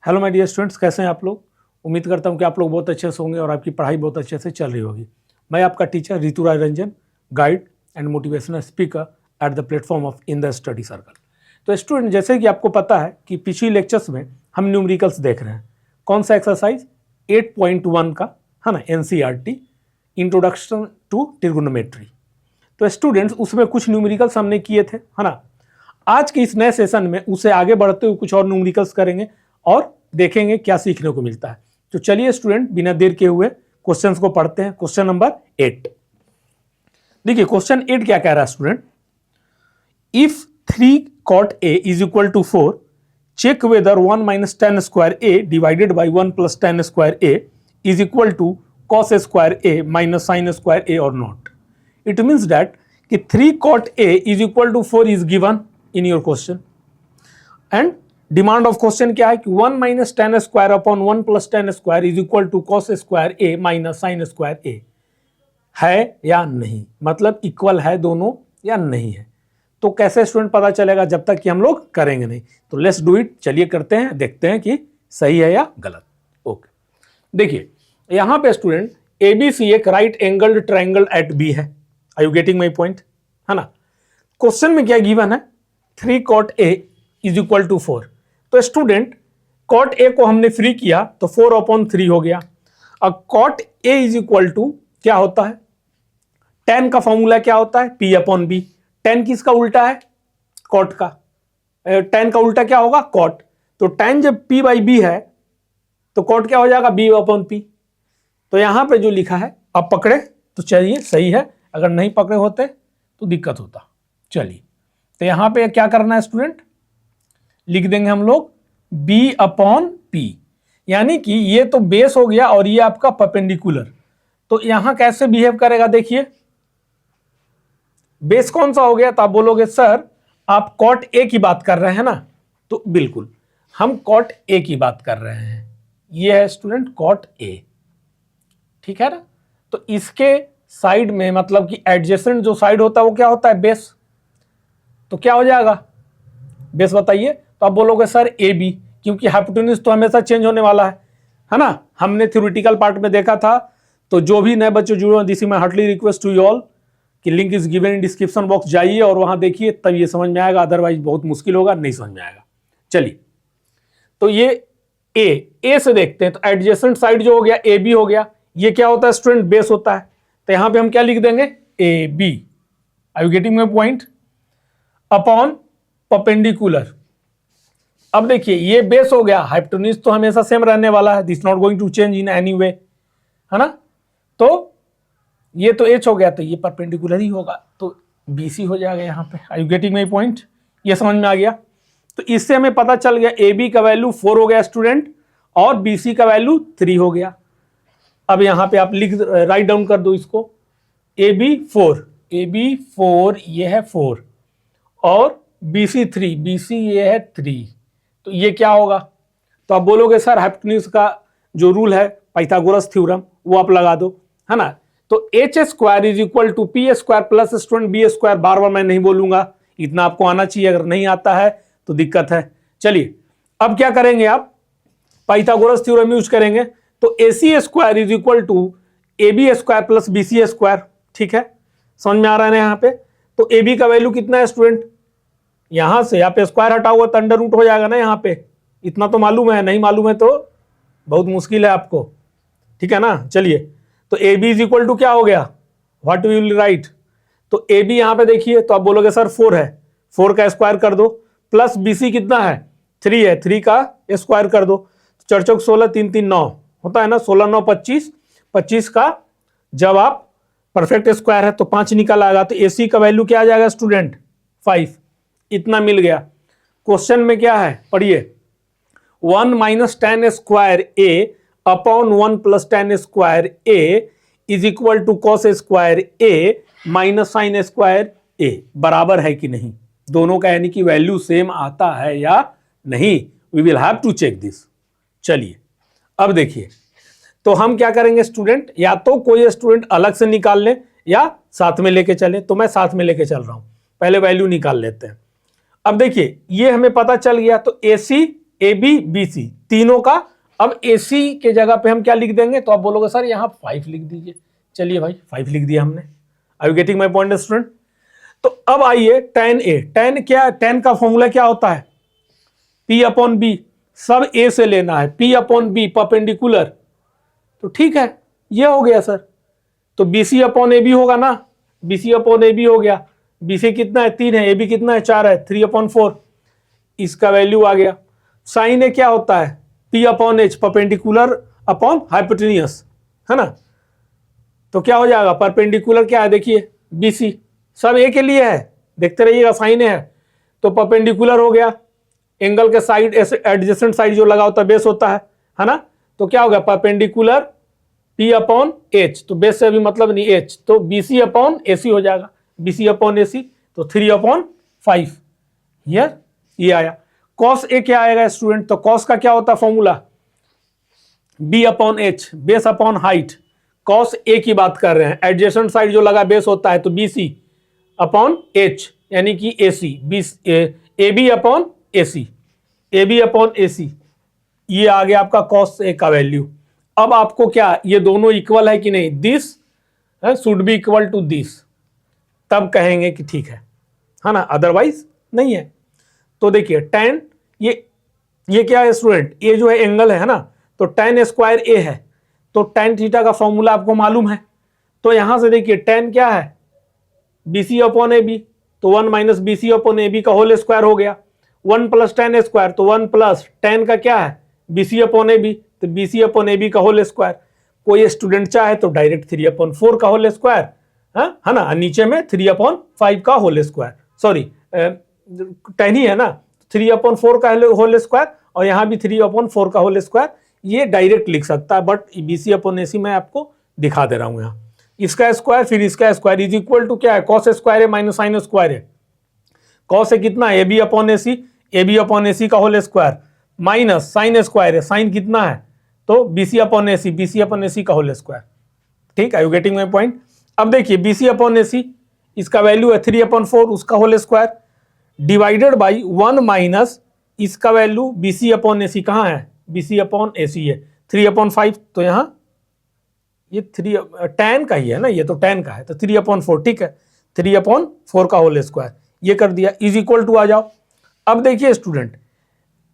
Hello my dear students, कैसे हैं आप लोग। उम्मीद करता हूं कि आप लोग बहुत अच्छे से होंगे और आपकी पढ़ाई बहुत अच्छे से चल रही होगी। मैं आपका teacher Ritu Rai Ranjan, guide and motivational speaker at the platform of in the study circle. तो स्टूडेंट, जैसे कि आपको पता है कि पिछली लेक्चर्स में हम न्यूमेरिकल्स देख रहे हैं। कौन सा एक्सरसाइज 8.1 का है ना, NCERT इंट्रोडक्शन टू ट्रिगोनोमेट्री। तो स्टूडेंट्स, उसमें कुछ न्यूमेरिकल्स हमने किए थे, है ना। आज के इस नए सेशन में उसे आगे बढ़ते हुए कुछ और न्यूमेरिकल्स करेंगे और देखेंगे क्या सीखने को मिलता है। तो चलिए स्टूडेंट, बिना देर के हुए क्वेश्चंस को पढ़ते हैं। क्वेश्चन नंबर 8, देखिए क्वेश्चन 8 क्या कह रहा है student. If 3 cot A is equal to 4, check whether 1 minus tan square A divided by 1 plus tan square A is equal to cos square A minus sin square A or not. It means that कि 3 cot A is equal to 4 is given in your question and demand of question क्या है कि 1 minus tan square upon 1 plus tan square is equal to cos square A minus sign square A है या नहीं, मतलब equal है दोनों या नहीं है। तो कैसे स्टूडेंट पता चलेगा जब तक कि हम लोग करेंगे नहीं। तो लेट्स डू इट, चलिए करते हैं, देखते हैं कि सही है या गलत। ओके, देखिए यहां पे स्टूडेंट ABC एक right angled triangle at B है। Are you getting my point, है ना। क्वेश्चन में क्या गिवन है, 3 cot A is equal to 4। तो स्टूडेंट cot A को हमने फ्री किया तो 4/3 हो गया। अब cot A is equal to क्या होता है, tan का फॉर्मूला क्या होता है, P/B। tan किसका उल्टा है, cot का। tan का उल्टा क्या होगा, cot। तो tan जब P/B है तो cot क्या हो जाएगा, B/P। तो यहां पे जो लिखा है अब पकड़े तो चलिए सही है, अगर नहीं पकड़े होते तो दिक्कत होता। चलिए तो यहां पे क्या करना है स्टूडेंट, लिख देंगे हम लोग B/P, यानी कि ये तो बेस हो गया और ये आपका परपेंडिकुलर। तो यहां कैसे बिहेव करेगा, देखिए बेस कौन सा हो गया। तो आप बोलोगे सर आप cot A की बात कर रहे हैं ना, तो बिल्कुल हम cot A की बात कर रहे हैं। ये है स्टूडेंट cot A, ठीक है ना। तो इसके साइड में मतलब कि एडजेसेंट जो साइड होता है वो क्या होता है, बेस। तो क्या हो जाएगा बेस, बताइए। तो आप बोलोगे सर AB, क्योंकि हाइपोटेन्यूज तो हमेशा चेंज होने वाला है ना। हमने थ्योरेटिकल पार्ट में देखा था। तो जो भी नए बच्चे जुड़े हैं, this is my heartly request to you all कि link is given in description box, जाइए और वहां देखिए, तब ये समझ में आएगा, अदरवाइज बहुत मुश्किल होगा, नहीं समझ में आएगा। चलिए तो ये ए से देखते हैं। तो एडजेसेंट साइड जो हो गया AB हो गया, ये क्या होता है स्टूडेंट, बेस होता है। तो यहां पे हम क्या लिख देंगे, AB। Are you getting my point, upon perpendicular. अब देखिए ये बेस हो गया, हाइपोटेन्यूज तो हमेशा सेम रहने वाला है, this not going to change in any way, है ना। तो ये तो H हो गया, तो ये परपेंडिकुलर ही होगा, तो BC हो जाएगा यहाँ पे। Are you getting my point, ये समझ में आ गया। तो इससे हमें पता चल गया AB का वैल्यू 4 हो गया स्टूडेंट और BC का वैल्यू 3 हो गया। अब यहाँ पे आप राइट डाउन कर दो इसको, AB 4, ये है 4 और BC 3, BC ये है 3। तो ये क्या होगा, तो आप बोलोगे सर हाइपोटेन्यूज का जो रूल है पाइथागोरस थ्योरम वो आप लगा दो, है ना। तो H² is equal to P² plus student B²। बार बार मैं नहीं बोलूंगा, इतना आपको आना चाहिए, अगर नहीं आता है तो दिक्कत है। चलिए अब क्या करेंगे, आप पाइथागोरस थ्योरम यूज करेंगे। तो AC² is equal to AB² plus BC², ठीक है, समझ में आ रहा है ना यहाँ पे। तो AB का वैल्यू कितना है स्टूडेंट, यहां से आप स्क्वायर हटा हुआ तो अंडर रूट हो जाएगा ना यहाँ पे, इतना तो मालूम है, नहीं मालूम है तो बहुत मुश्किल है आपको, ठीक है ना। चलिए तो AB इज इक्वल टू क्या हो गया, व्हाट यू विल राइट। तो AB यहाँ पे देखिए, तो आप बोलोगे सर 4 है, 4 का स्क्वायर कर दो, प्लस BC कितना है, 3 है, 3 का स्क्वायर कर दो। 4 चौक 16, 3 3 9 होता है ना, 16 9 25, 25 का जब आप परफेक्ट स्क्वायर है तो 5 निकल आएगा। तो AC का वैल्यू क्या आ जाएगा स्टूडेंट, 5। इतना मिल गया। क्वेश्चन में क्या है पढ़िए, 1 minus tan square A upon 1 plus tan square A is equal to cos square A minus sign square A, बराबर है कि नहीं दोनों का, यानी कि वैल्यू सेम आता है या नहीं, we will have to check this. चलिए अब देखिए, तो हम क्या करेंगे स्टूडेंट, या तो कोई स्टूडेंट अलग से निकाल ले या साथ में लेके चले। तो मैं साथ में लेके चल रहा हूं, पहले वैल्यू निकाल लेते हैं। अब देखिए ये हमें पता चल गया, तो AC AB BC तीनों का। अब AC के जगह पे हम क्या लिख देंगे, तो आप बोलोगे सर यहाँ 5 लिख दीजिए। चलिए भाई 5 लिख दिया हमने। Are you getting my point student? तो अब आइए tan A। tan क्या, tan का फॉर्मूला क्या होता है, P अपॉन बी। सब A से लेना है, P अपॉन बी परपेंडिकुलर। तो ठीक है, ये हो गया सर। तो BC अपॉन AB होगा ना, BC अपॉन AB हो गया। BC कितना है, 3 है, AB कितना है, 4 है, 3 अपॉन 4। इसका वैल्यू आ गया। साइन ए क्या होता है, P upon H perpendicular upon hypotenuse, है ना। तो क्या हो जाएगा, परपेंडिकुलर क्या है देखिए BC, सब A के लिए है, देखते रहिएगा, साइन ए है तो परपेंडिकुलर हो गया। एंगल के साइड एडजेसेंट साइड जो लगा होता है बेस होता है ना। तो क्या हो गया, परपेंडिकुलर P अपॉन H, तो बेस से अभी मतलब नहीं H, तो BC अपॉन AC हो जाएगा, BC अपॉन AC, तो 3 अपॉन 5। ये आया। कॉस ए क्या आएगा स्टूडेंट, तो कॉस का क्या होता है formula, B upon H, base upon height. Cos A की बात कर रहे हैं, एडजेसेंट साइड जो लगा बेस होता है, तो BC अपॉन H यानी कि AC, AB अपॉन AC, AB अपॉन AC। ये आ गया आपका कॉस ए का वैल्यू। अब आपको क्या, ये दोनों इक्वल है कि नहीं, this should be equal to this, तब कहेंगे कि ठीक है ना, अदरवाइज नहीं है। तो देखिए tan, ये क्या है स्टूडेंट, ये जो है एंगल है ना, तो tan स्क्वायर ए है, तो tan थीटा का फॉर्मूला आपको मालूम है। तो यहां से देखिए tan क्या है, BC अपॉन AB, तो 1 माइनस BC अपॉन AB का होल स्क्वायर हो गया। 1 प्लस tan स्क्वायर, तो 1 प्लस tan का क्या है, BC अपॉन AB, तो BC अपॉन AB का होल स्क्वायर। कोई स्टूडेंट चाहे तो डायरेक्ट 3 अपॉन 4 का होल स्क्वायर, है ना, नीचे में 3 अपॉन 5 का होल स्क्वायर, सॉरी tan ही है ना, 3 अपॉन 4 का होल स्क्वायर, और यहाँ भी 3 अपॉन 4 का होल स्क्वायर, ये डायरेक्ट लिख सकता है, बट BC अपॉन AC मैं आपको दिखा दे रहा हूँ यहाँ। इसका स्क्वायर फिर इसका स्क्वायर इज इक्वल टू क्या है, कॉस स्क्वायर है माइनस साइन स्क्वायर है। कॉस है कितना, AB अपॉन AC, AB अपॉन AC का whole square, minus sign square है, साइन कितना है, तो BC अपॉन AC, BC अपॉन AC का होल स्क्वायर। ठीक है, यू गेटिंग माई पॉइंट। अब देखिए BC अपॉन AC, इसका वैल्यू है 3 अपॉन 4, उसका whole square, divided by 1 minus इसका वैल्यू BC अपॉन AC कहाँ है, BC अपॉन AC है 3 अपॉन 5, तो यहाँ ये 3 tan का ही है ना, ये तो tan का है, तो 3 अपॉन 4, ठीक है, 3 अपॉन 4 का होल स्क्वायर, ये कर दिया, इज इक्वल टू आ जाओ। अब देखिए स्टूडेंट,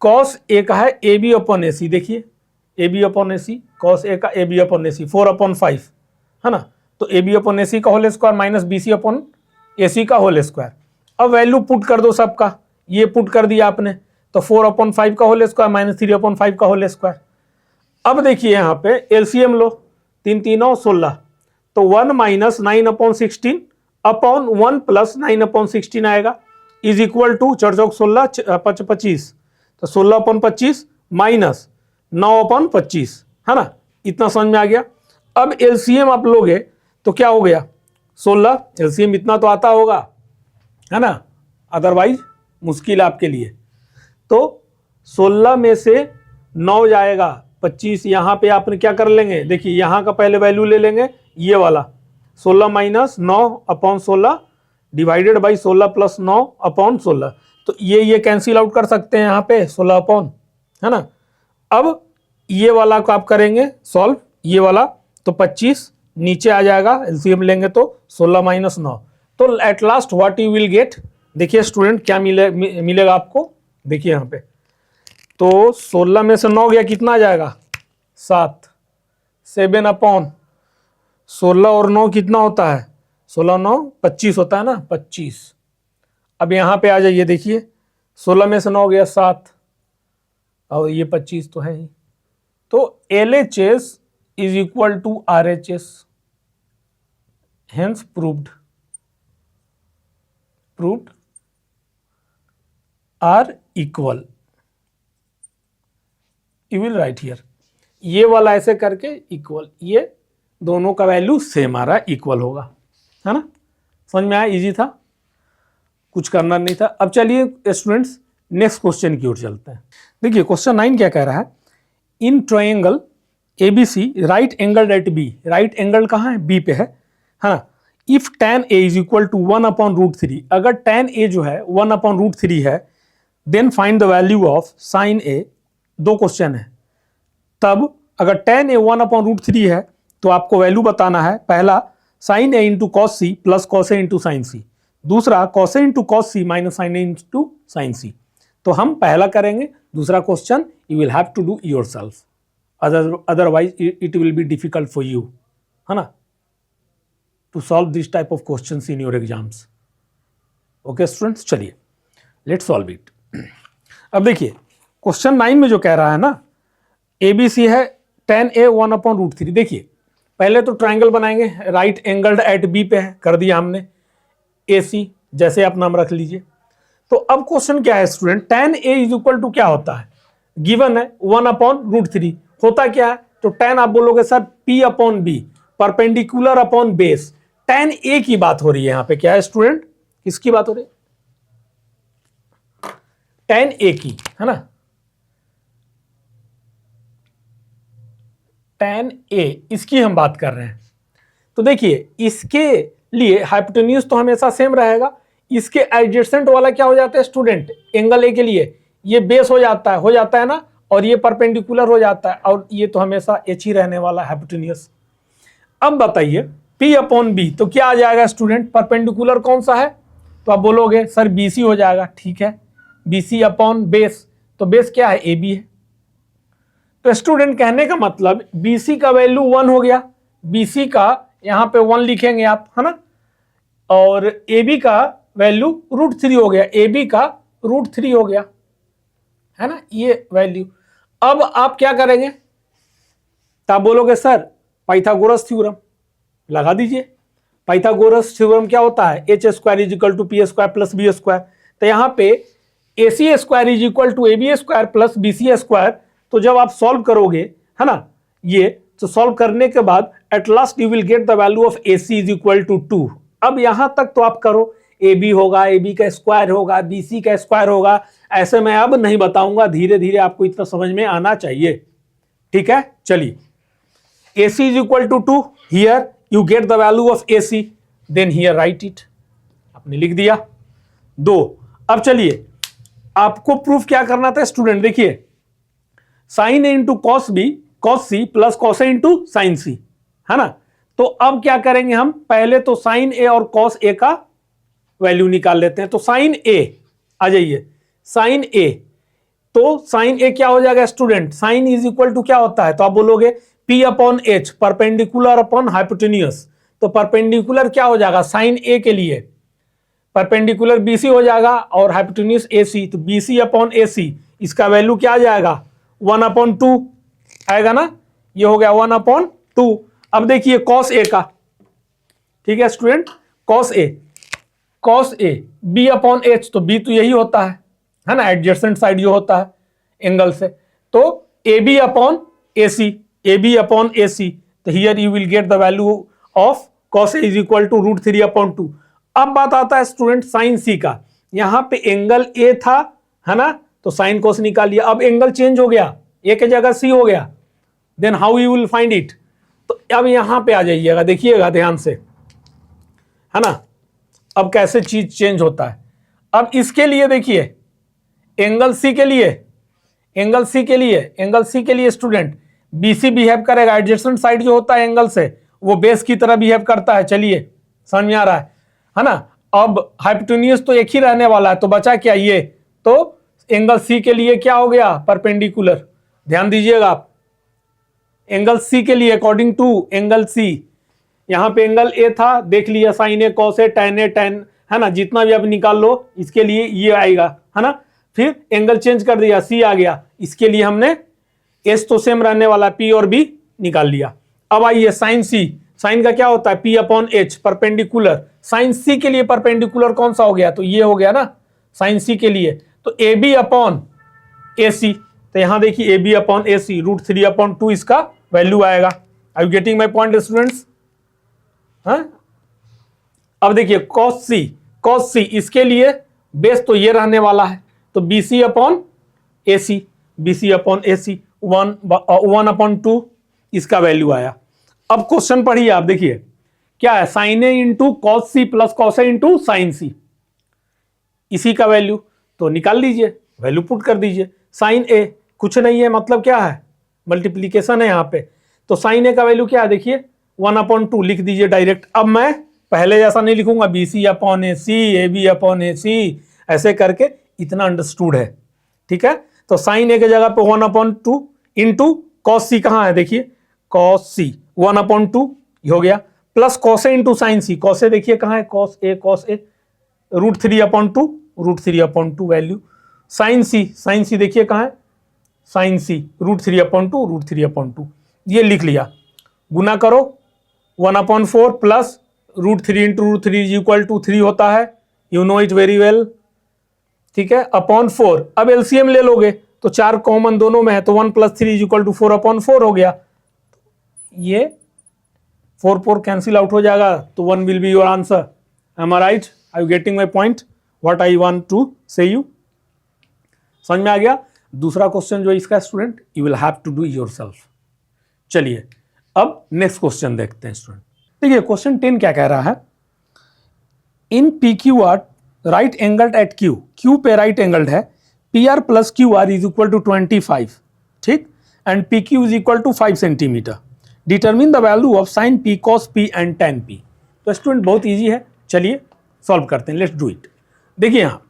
कॉस ए का है AB अपॉन AC, देखिए AB अपॉन AC, कॉस ए का AB अपॉन AC 4 अपॉन 5, है ना, तो AB अपॉन AC का होल स्क्वायर माइनस BC अपॉन AC का होल स्क्वायर। अब वैल्यू पुट कर दो सबका, ये पुट कर दिया आपने, तो 4 अपॉन 5 का होल स्क्वायर माइनस 3 अपॉन 5 का होल स्क्वायर। अब देखिए यहाँ पे LCM लो, 3 3 9 16, तो 1 minus 9 upon 16 upon 1 plus 9 upon 16 आएगा, इज इक्वल टू 4 चौक 16 25, तो 16 अपॉन 25 माइनस 9 अपॉन 25, है ना, इतना समझ में आ गया। अब LCM आप लोगे तो क्या हो गया, 16, LCM इतना तो आता होगा, है ना, अदरवाइज मुश्किल आपके लिए। तो 16 में से 9 जाएगा, 25 यहाँ पे आपने क्या कर लेंगे, देखिए यहाँ का पहले वैल्यू ले लेंगे, ये वाला 16 minus 9 upon 16 divided by 16 plus 9 upon 16, तो ये कैंसिल आउट कर सकते हैं यहाँ पे 16 अपॉन, है ना। अब ये वाला को आप करेंगे सॉल्व, ये वाला तो 25 नीचे आ जाएगा, एलसीएम लेंगे तो 16 माइनस 9, तो at last what you will gate, देखिए स्टूडेंट क्या मिलेगा आपको, देखिए यहाँ पे, तो 16 में से 9 गया, कितना आ जाएगा 7, 7 अपॉन 16 और 9 कितना होता है, 16 9 25 होता है ना, 25। अब यहाँ पे आ जाइए, देखिए 16 में से 9 गया 7, और ये 25 तो है ही, तो LHS is equal to RHS, hence proved are equal, you will write here, ये वाला ऐसे करके इक्वल, ये दोनों का वैल्यू सेम आ रहा है, इक्वल होगा, है ना, समझ में आया, इजी था, कुछ करना नहीं था। अब चलिए स्टूडेंट्स नेक्स्ट क्वेश्चन की ओर चलते हैं। देखिए क्वेश्चन 9 क्या कह रहा है, in triangle ABC right angle at B, right angle कहाँ है, B पे है ना, if tan A is equal to 1 upon root 3, अगर tan A जो है 1 अपॉन रूट 3 है, then find the value of sin A दो क्वेश्चन है, तब अगर tan a 1/√3 है तो आपको वैल्यू बताना है, पहला sin a into cos C plus cos A into sine C, दूसरा cos a into cos C minus sine A into sine C. तो हम पहला करेंगे, दूसरा question you will have to do yourself, otherwise it will be difficult for you, है ना, to solve this type of questions in your exams. Okay students, चलिए let's solve it. अब देखिए क्वेश्चन 9 में जो कह रहा है ना, ABC है tan a 1/√3। देखिए पहले तो ट्राइंगल बनाएंगे, राइट एंगल्ड एट बी पे है, कर दिया हमने, AC जैसे आप नाम रख लीजिए। तो अब क्वेश्चन क्या है student, tan a is equal to क्या होता है, गिवन है 1/√3, होता क्या है, तो tan आप बोलोगे sir P/B, perpendicular upon base, tan a की बात हो रही है यहाँ पे, क्या है स्टूडेंट, किसकी बात हो रही है, tan a की, है ना, tan a इसकी हम बात कर रहे हैं। तो देखिए इसके लिए हाइपोटेन्यूज तो हमेशा सेम रहेगा, इसके एडजेसेंट वाला क्या हो जाता है स्टूडेंट, एंगल ए के लिए ये बेस हो जाता है ना, और ये परपेंडिकुलर हो जाता है, और ये तो हमेशा एच ही रहने वाला हाइपोटेन्यूज। अब बताइए P/B तो क्या आ जाएगा स्टूडेंट, परपेंडिकुलर कौन सा है, तो आप बोलोगे सर BC हो जाएगा, ठीक है, BC अपॉन बेस, तो बेस क्या है, AB है। तो स्टूडेंट कहने का मतलब BC का वैल्यू 1 हो गया, BC का यहां पे 1 लिखेंगे आप, है ना, और AB का वैल्यू √3 हो गया, AB का √3 हो गया, है ना, ये वैल्यू। अब आप क्या करेंगे, तो आप बोलोगे सर पाइथागोरस थ्योरम लगा दीजिए। पाइथागोरस थ्योरम क्या होता है, h² = p² + b²। तो यहाँ पे AC² = AB² + BC²। तो जब आप सॉल्व करोगे, है ना, ये तो सॉल्व करने के बाद at last you will get the value of AC = 2। अब यहां तक तो आप करो, AB होगा, AB का स्क्वायर होगा, BC का स्क्वायर होगा, ऐसे मैं अब नहीं बताऊंगा, धीरे धीरे आपको इतना समझ में आना चाहिए, ठीक है। चलिए AC = 2, here you get the value of AC, then here write it, आपने लिख दिया 2। अब चलिए आपको प्रूफ क्या करना था स्टूडेंट, देखिए sin a into cos B cos C plus cos A into sine C, है ना। तो अब क्या करेंगे हम, पहले तो sin a और cos a का वैल्यू निकाल लेते हैं। तो sin a आ जाइए, sin a, तो sin a क्या हो जाएगा student, sin is equal to क्या होता है, तो आप बोलोगे P/H, परपेंडिकुलर अपॉन हाइपोटेन्यूज। तो परपेंडिकुलर क्या हो जाएगा, sin a के लिए परपेंडिकुलर BC हो जाएगा और हाइपोटेन्यूज AC, तो BC/AC, इसका वैल्यू क्या आ जाएगा, 1/2 आएगा ना, ये हो गया 1/2। अब देखिए cos a का, ठीक है स्टूडेंट, cos a B/H, तो B तो यही होता है ना, एडजेसेंट साइड जो होता है एंगल से, तो AB/AC, तो here you will get the value of cos a is equal to √3/2। अब बात आता है स्टूडेंट sin C का, यहां पे एंगल A था, है ना, तो साइन कोस निकाल लिया, अब एंगल चेंज हो गया, A की जगह C हो गया, then how you will find it. तो अब यहां पे आ जाइएगा, देखिएगा ध्यान से, है ना, अब कैसे चीज चेंज होता है। अब इसके लिए देखिए एंगल C के लिए स्टूडेंट BC बिहेव करेगा, एडजेसेंट साइड जो होता है एंगल से वो बेस की तरह बिहेव करता है, चलिए समझ में आ रहा है ना। अब हाइपोटेन्यूज तो एक ही रहने वाला है, तो बचा क्या ये, तो एंगल C के लिए क्या हो गया, परपेंडिकुलर, ध्यान दीजिएगा आप, एंगल C के लिए अकॉर्डिंग टू एंगल C, यहां पे एंगल A था, देख लिया sin A cos A tan A tan, है ना, जितना भी आप निकाल लो इसके लिए ये आएगा, है ना। फिर एंगल चेंज कर दिया, C आ गया, इसके लिए हमने S तो सेम रहने वाला, P और B निकाल लिया। अब आइए sin C, साइन का क्या होता है P/H, परपेंडिकुलर, sin C के लिए परपेंडिकुलर कौन सा हो गया, तो ये हो गया ना sin C के लिए, तो AB/AC, तो यहां देखिए AB/AC √3/2 इसका वैल्यू आएगा। Are you getting my point students, हाँ। अब देखिए cos C इसके लिए बेस तो ये रहने वाला है, तो BC/AC 1/2 इसका वैल्यू आया। अब क्वेश्चन पढ़िए आप, देखिए क्या है, sin A into cos C plus cos A into sine C, इसी का वैल्यू तो निकाल लीजिए, वैल्यू पुट कर दीजिए। sin A कुछ नहीं है, मतलब क्या है, मल्टीप्लीकेशन है यहाँ पे। तो साइन ए का वैल्यू क्या है, देखिए 1/2 लिख दीजिए डायरेक्ट। अब मैं पहले जैसा नहीं लिखूंगा BC/AC, AB/AC, ऐसे करके, इतना अंडरस्टूड है, ठीक है। तो साइन ए के जगह पे 1/2 इंटू कॉस सी कहाँ है, देखिए कॉस सी 1/2 हो गया, plus cos A into sine C. Cos A देखिए कहाँ है, कॉस ए √3/2 वैल्यू। साइन सी देखिए कहाँ है, साइन सी √3/2 ये लिख लिया। गुना करो 1/4 plus √3 into √3 is equal to 3 होता है, you know it very well, ठीक है, अपॉन 4। अब एलसीएम ले लोगे तो 4 कॉमन दोनों में है, तो 1 + 3 इज इक्वल टू 4/4 हो गया। ये 4 कैंसिल आउट हो जाएगा, तो 1 will be your answer. Am I right? Are you getting my point, what I want to say you? समझ में आ गया? दूसरा क्वेश्चन जो इसका student, you will have to do yourself. चलिए अब नेक्स्ट क्वेश्चन देखते हैं स्टूडेंट। देखिए क्वेश्चन 10 क्या कह रहा है, in PQR right angled at Q पे राइट एंगल्ड है, PR + QR is equal to 25, ठीक, and PQ is equal to 5 centimetre. Determine the value of sine P cos P and tan P। तो student बहुत easy है, चलिए solve करते हैं, let's do it. देखिए यहाँ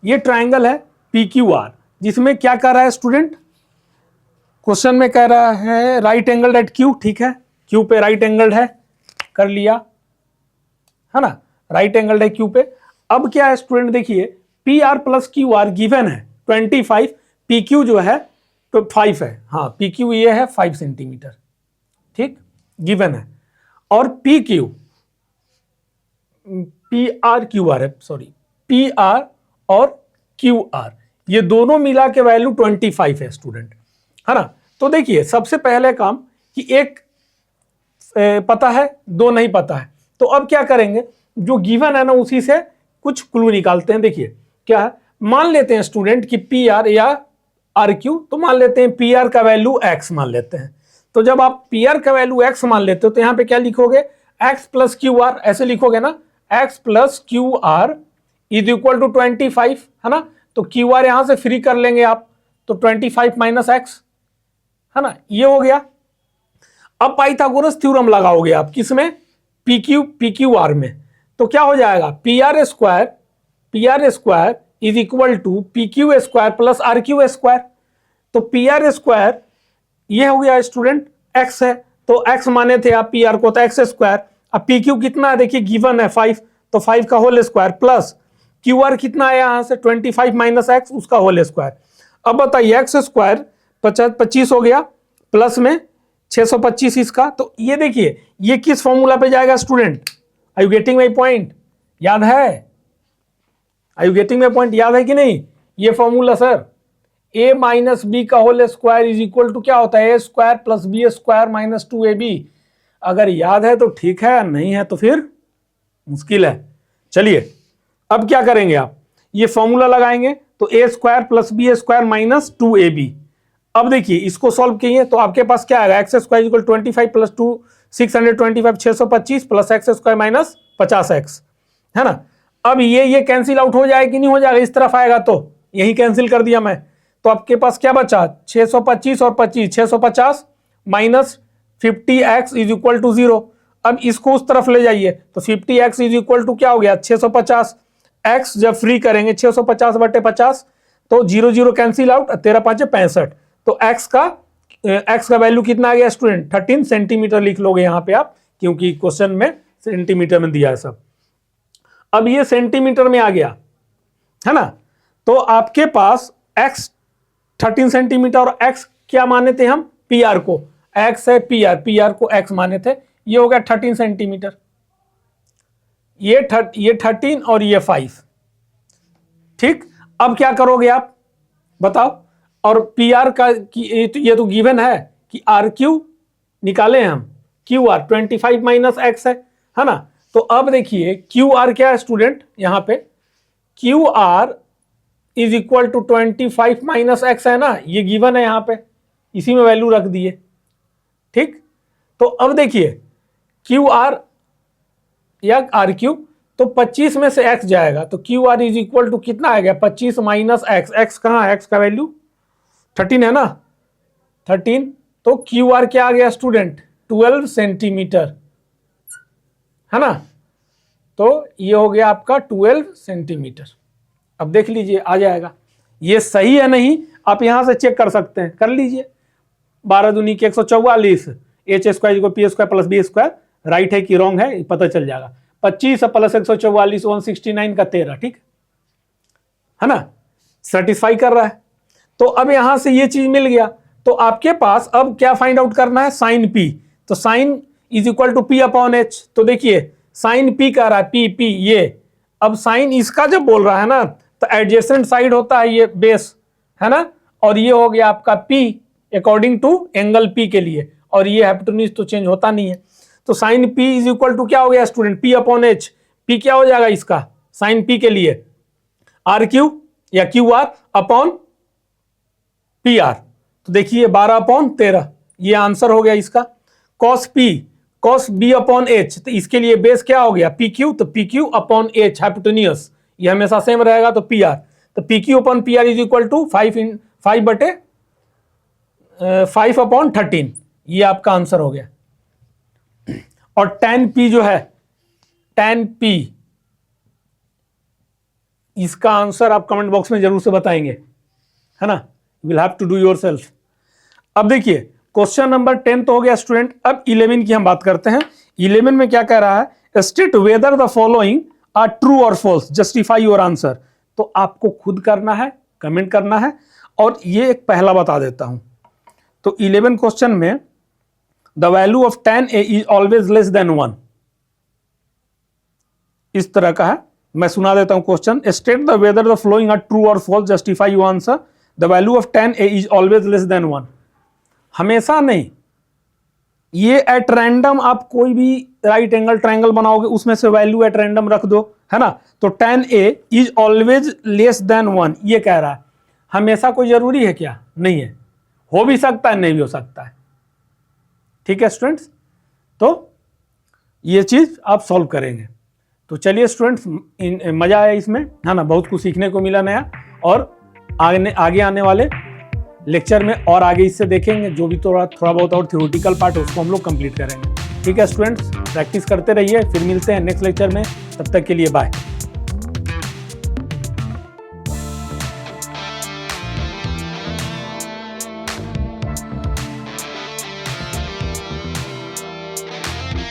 ये ट्राइंगल है PQR, जिसमें क्या कर रहा है स्टूडेंट, क्वेश्चन में कह रहा है राइट एंगल एट Q, ठीक है, Q पे राइट एंगल है, कर लिया है ना, राइट एंगल है Q पे। अब क्या है स्टूडेंट, देखिए PR + QR गिवन है 25, PQ जो है तो 5 है, हाँ PQ ये है 5 सेंटीमीटर, ठीक, गिवन है, और PR और QR ये दोनों मिला के वैल्यू 25 है स्टूडेंट, है ना। तो देखिए सबसे पहले काम कि एक पता है, दो नहीं पता है, तो अब क्या करेंगे, जो गिवन है ना उसी से कुछ क्लू निकालते हैं। देखिए क्या है, मान लेते हैं स्टूडेंट कि PR या RQ, तो मान लेते हैं PR का वैल्यू x मान लेते हैं। तो जब आप PR का वैल्यू x मान लेते हो तो यहाँ पे क्या लिखोगे, x + QR, ऐसे लिखोगे ना, x + QR is equal to 25, है ना। तो QR यहां से फ्री कर लेंगे आप, तो 25 - x, है ना, ये हो गया। अब पाइथागोरस थ्योरम लगाओगे आप किसमें, PQR में, तो क्या हो जाएगा, PR square is equal to PQ square + RQ²। तो PR² ये हो गया स्टूडेंट, x है, तो x माने थे आप PR को, तो x²। अब PQ कितना है, देखिए गिवन है 5, तो 5 का होल स्क्वायर, प्लस QR कितना है यहाँ से 25 - x, उसका होल स्क्वायर। अब बताइए x² 25 हो गया, प्लस में 625 इसका। तो ये देखिए ये किस फॉर्मूला पे जाएगा student, are you getting my point, याद है, are you getting my point, याद है कि नहीं, ये फॉर्मूला सर, a - b का whole square is equal to क्या होता है, a² + b² - 2ab। अगर याद है तो ठीक है, नहीं है तो फिर मुश्किल है। चलिए अब क्या करेंगे आप, ये फॉर्मूला लगाएंगे, तो a² + b² - 2ab। अब देखिए इसको सॉल्व कीजिए तो आपके पास क्या आएगा, x² = 25 + 2 625 625 प्लस x² - 50x, है ना। अब ये कैंसिल आउट हो जाए कि नहीं हो जाएगा, इस तरफ आएगा तो यही कैंसिल कर दिया मैं, तो आपके पास क्या बचा, 625 और 25, 650 minus 50x is equal to 0। अब इसको उस तरफ ले जाइए, तो 50x इज इक्वल टू क्या हो गया, 650। x जब फ्री करेंगे 650/50, तो 0 0 कैंसिल आउट, 13 5 65। तो x का वैल्यू कितना आ गया स्टूडेंट, 13 सेंटीमीटर लिख लोगे यहाँ पे आप, क्योंकि क्वेश्चन में सेंटीमीटर में दिया है सब। अब ये सेंटीमीटर में आ गया, है ना, तो आपके पास x 13 सेंटीमीटर और x क्या माने थे हम, PR को, x है PR को x माने थे, ये हो गया 13 सेंटीमीटर, ये 13 और ये 5, ठीक। अब क्या करोगे आप बताओ, और PR का ये तो गिवन है कि RQ निकाले हम, QR 25 - x है ना। तो अब देखिए QR क्या है स्टूडेंट, यहां पे QR is equal to 25 - x है ना, ये गिवन है यहां पे, इसी में वैल्यू रख दिए, ठीक। तो अब देखिए QR या RQ, तो 25 में से x जाएगा, तो QR इज इक्वल टू कितना आ गया, 25 - x, x कहां है, x का वैल्यू 13 है ना, 13, तो क्यू आर क्या आ गया स्टूडेंट, 12 सेंटीमीटर, है ना। तो ये हो गया आपका 12 सेंटीमीटर। अब देख लीजिए आ जाएगा, ये सही है नहीं आप यहां से चेक कर सकते हैं, कर लीजिए। 12 दूनी के 144, एच स्क्वायर को P square plus B square, right है कि रॉन्ग है पता चल जाएगा। 25 प्लस 144 169 का 13, ठीक है ना, सेटिस्फाई कर रहा है। तो अब यहां से ये चीज मिल गया, तो आपके पास अब क्या फाइंड आउट करना है, साइन पी। तो sine is equal to P upon H. तो देखिए साइन पी कह रहा है, पी पी ये, अब साइन इसका जब बोल रहा है ना तो एडजेसेंट साइड होता है ये बेस, है ना, और ये हो गया आपका P according to angle P के लिए, और ये हाइपोटेन्यूज तो चेंज होता नहीं है। तो sine P is equal to क्या हो गया student, P upon H. P क्या हो जाएगा इसका, साइन पी के लिए आर क्यू या Q R upon P R. तो देखिए 12/13 ये आंसर हो गया इसका। Cos P cos B upon H, तो इसके लिए बेस क्या हो गया पी क्यू, तो P Q upon H hypotenuse ये हमेशा सेम रहेगा, तो पी आर। तो P Q upon P R is equal to 5/13 ये आपका आंसर हो गया। और tan p जो है, tan p इसका आंसर आप कमेंट बॉक्स में जरूर से बताएंगे, है ना, will have to do yourself. अब देखिए क्वेश्चन नंबर 10 तो हो गया स्टूडेंट। अब 11 की हम बात करते हैं। 11 में क्या कह रहा है, state whether the following are true और फॉल्स, जस्टिफाई योर आंसर। तो आपको खुद करना है, कमेंट करना है, और ये एक पहला बता देता हूं। तो 11 क्वेश्चन में the value of tan a is always less than 1, इस तरह का है। मैं सुना देता हूं question, state the whether the following are true और false, justify your answer. The value of tan a is always less than 1, हमेशा नहीं, ये एट रैंडम आप कोई भी राइट एंगल ट्रायंगल बनाओगे उसमें से वैल्यू एट रैंडम रख दो, है ना। तो tan a is always less than 1 ये कह रहा है, हमेशा कोई जरूरी है क्या, नहीं है, हो भी सकता है नहीं भी हो सकता है, ठीक है स्टूडेंट्स। तो ये चीज आप सॉल्व करेंगे। तो चलिए स्टूडेंट्स मजा आया इसमें, है ना, बहुत कुछ सीखने को मिला नया, और आगे आने वाले लेक्चर में और आगे इससे देखेंगे, जो भी थोड़ा बहुत और थ्योरेटिकल पार्ट है उसको हम लोग कंप्लीट करेंगे। ठीक है स्टूडेंट्स, प्रैक्टिस करते रहिए, फिर मिलते हैं नेक्स्ट लेक्चर में, तब तक के लिए बाय।